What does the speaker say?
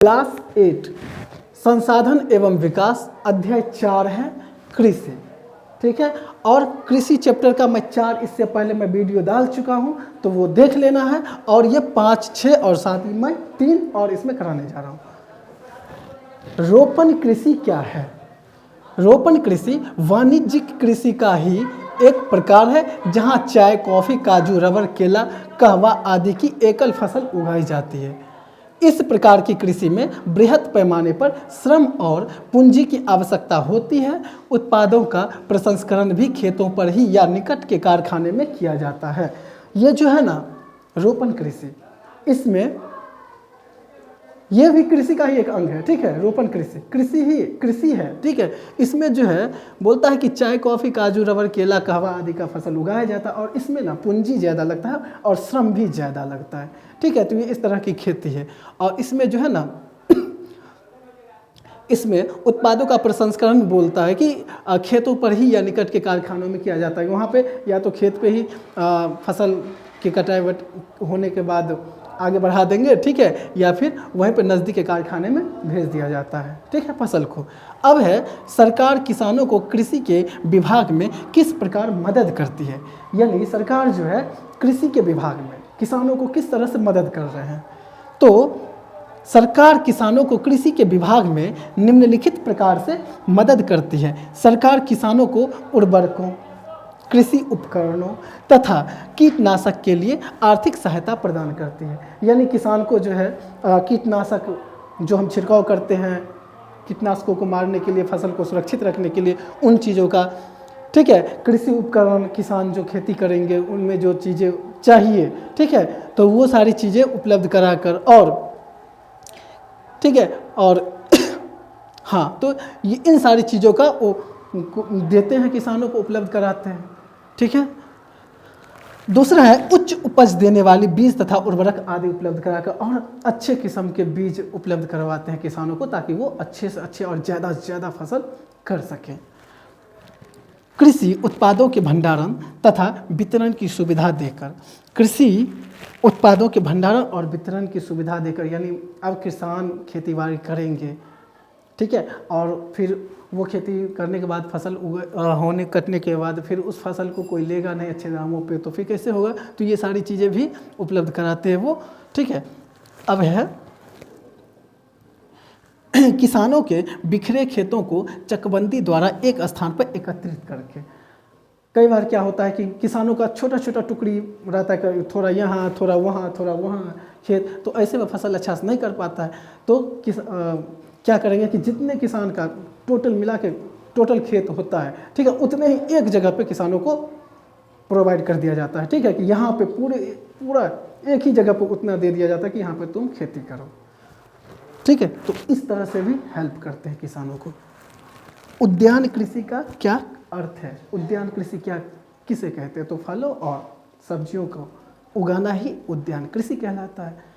Class 8 संसाधन एवं विकास अध्याय 4 है कृषि। ठीक है, और कृषि चैप्टर का मैं 4 इससे पहले मैं वीडियो डाल चुका हूं, तो वो देख लेना है। और ये 5, 6 और साथ ही मैं 3 और इसमें कराने जा रहा हूं। रोपण कृषि क्या है? रोपण कृषि वाणिज्यिक कृषि का ही एक प्रकार है जहां चाय, कॉफी, काजू, रबर, केला, कहवा आदि की एकल फसल उगाई जाती है। इस प्रकार की कृषि में बृहत पैमाने पर श्रम और पूंजी की आवश्यकता होती है। उत्पादों का प्रसंस्करण भी खेतों पर ही या निकट के कारखाने में किया जाता है। ये जो है ना रोपण कृषि, इसमें यह भी कृषि का ही एक अंग है। ठीक है, रोपण कृषि कृषि है। ठीक है, इसमें जो है बोलता है कि चाय, कॉफ़ी, काजू, रबर, केला, कहवा आदि का फसल उगाया जाता है और इसमें ना पूंजी ज़्यादा लगता है और श्रम भी ज़्यादा लगता है। ठीक है, तो ये इस तरह की खेती है। और इसमें जो है ना इसमें उत्पादों का प्रसंस्करण बोलता है कि खेतों पर ही या निकट के कारखानों में किया जाता है। वहाँ पे या तो खेत पे ही फसल की कटाई होने के बाद आगे बढ़ा देंगे, ठीक है, या फिर वहीं पर नज़दीक के कारखाने में भेज दिया जाता है। ठीक है, फसल को। अब है सरकार किसानों को कृषि के विभाग में किस प्रकार मदद करती है, यानी सरकार जो है कृषि के विभाग में किसानों को किस तरह से मदद कर रहे हैं। तो सरकार किसानों को कृषि के विभाग में निम्नलिखित प्रकार से मदद करती है। सरकार किसानों को उर्वरकों, कृषि उपकरणों तथा कीटनाशक के लिए आर्थिक सहायता प्रदान करती है। यानी किसान को जो है कीटनाशक जो हम छिड़काव करते हैं कीटनाशकों को मारने के लिए, फसल को सुरक्षित रखने के लिए, उन चीज़ों का, ठीक है, कृषि उपकरण किसान जो खेती करेंगे उनमें जो चीज़ें चाहिए, ठीक है, तो वो सारी चीज़ें उपलब्ध कराकर, और ठीक है, और हाँ, तो ये इन सारी चीज़ों का वो देते हैं, किसानों को उपलब्ध कराते हैं। ठीक है, दूसरा है उच्च उपज देने वाली बीज तथा उर्वरक आदि उपलब्ध कराकर, और अच्छे किस्म के बीज उपलब्ध करवाते हैं किसानों को ताकि वो अच्छे से अच्छे और ज़्यादा से ज़्यादा फसल कर सकें। कृषि उत्पादों के भंडारण तथा वितरण की सुविधा देकर, कृषि उत्पादों के भंडारण और वितरण की सुविधा देकर, यानी अब किसान खेतीबाड़ी करेंगे, ठीक है, और फिर वो खेती करने के बाद फसल कटने के बाद फिर उस फसल को कोई लेगा नहीं अच्छे दामों पे, तो फिर कैसे होगा? तो ये सारी चीज़ें भी उपलब्ध कराते हैं वो। ठीक है, अब है किसानों के बिखरे खेतों को चकबंदी द्वारा एक स्थान पर एकत्रित करके। कई बार क्या होता है कि किसानों का छोटा छोटा टुकड़ी रहता है, थोड़ा यहाँ, थोड़ा वहाँ, थोड़ा वहाँ खेत, तो ऐसे में फसल अच्छा से नहीं कर पाता है। तो क्या करेंगे कि जितने किसान का टोटल मिला के टोटल खेत होता है, ठीक है, उतने ही एक जगह पे किसानों को प्रोवाइड कर दिया जाता है। ठीक है, कि यहाँ पे पूरा एक ही जगह पे उतना दे दिया जाता है कि यहाँ पे तुम खेती करो। ठीक है, तो इस तरह से भी हेल्प करते हैं किसानों को। उद्यान कृषि का क्या अर्थ है? उद्यान कृषि क्या किसे कहते हैं? तो फलों और सब्जियों को उगाना ही उद्यान कृषि कहलाता है।